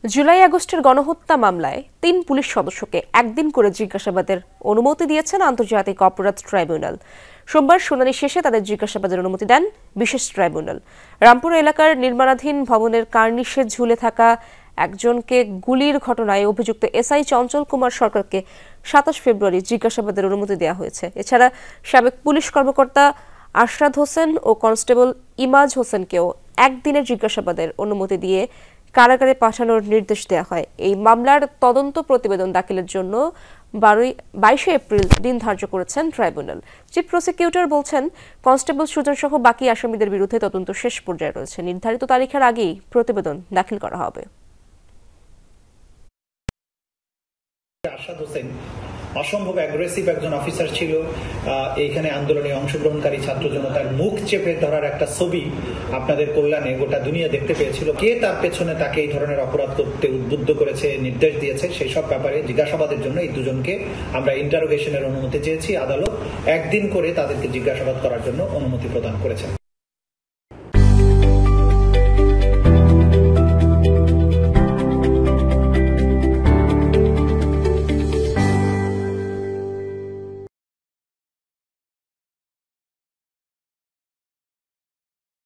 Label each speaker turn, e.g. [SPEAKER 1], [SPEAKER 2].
[SPEAKER 1] জুলাই আগস্টের গণহত্যা মামলায় ৩ পুলিশ সদস্যকে একদিন করে জিজ্ঞাসাবাদের অনুমতি দিয়েছেন আন্তর্জাতিক অপরাধ ট্রাইব্যুনাল। সোমবার শুনানি শেষে তাদের জিজ্ঞাসাবাদের অনুমতি দেন বিশেষ ট্রাইব্যুনাল। রামপুরা এলাকার নির্মাণাধীন ভবনের কার্নিশে ঝুলে থাকা একজনকে গুলির ঘটনায় অভিযুক্ত এসআই চঞ্চল কুমার সরকারকে ২৭ ফেব্রুয়ারি জিজ্ঞাসাবাদের অনুমতি দেওয়া হয়েছে। এছাড়া সাবেক পুলিশ কর্মকর্তা আশরাদ হোসেন ও কনস্টেবল ইমাজ হোসেনকেও একদিনের জিজ্ঞাসাবাদের অনুমতি দিয়ে কারাগারে পাঠানোর নির্দেশ দেওয়া হয়। এই মামলার তদন্ত প্রতিবেদন দাখিলের জন্য 22 এপ্রিল দিন ধার্য করেছেন ট্রাইব্যুনাল। চিফ প্রসিকিউটর বলছেন, কনস্টেবল সুজন সহ বাকি আসামিদের বিরুদ্ধে তদন্ত শেষ পর্যায়ে রয়েছে। নির্ধারিত তারিখের আগেই প্রতিবেদন দাখিল করা হবে।
[SPEAKER 2] আশরাদ হোসেন অসম্ভব অ্যাগ্রেসিভ একজন অফিসার ছিল। এইখানে আন্দোলনে অংশগ্রহণকারী ছাত্র জনতার মুখ চেপে ধরার একটা ছবি আপনাদের কল্যাণে গোটা দুনিয়া দেখতে পেয়েছিল। কে তার পেছনে তাকে এই ধরনের অপরাধ করতে উদ্বুদ্ধ করেছে, নির্দেশ দিয়েছে, সেই সব ব্যাপারে জিজ্ঞাসাবাদের জন্য এই দুজনকে আমরা ইন্টারোগেশনের অনুমতি চেয়েছি। আদালত একদিন করে তাদেরকে জিজ্ঞাসাবাদ করার জন্য অনুমতি প্রদান করেছেন।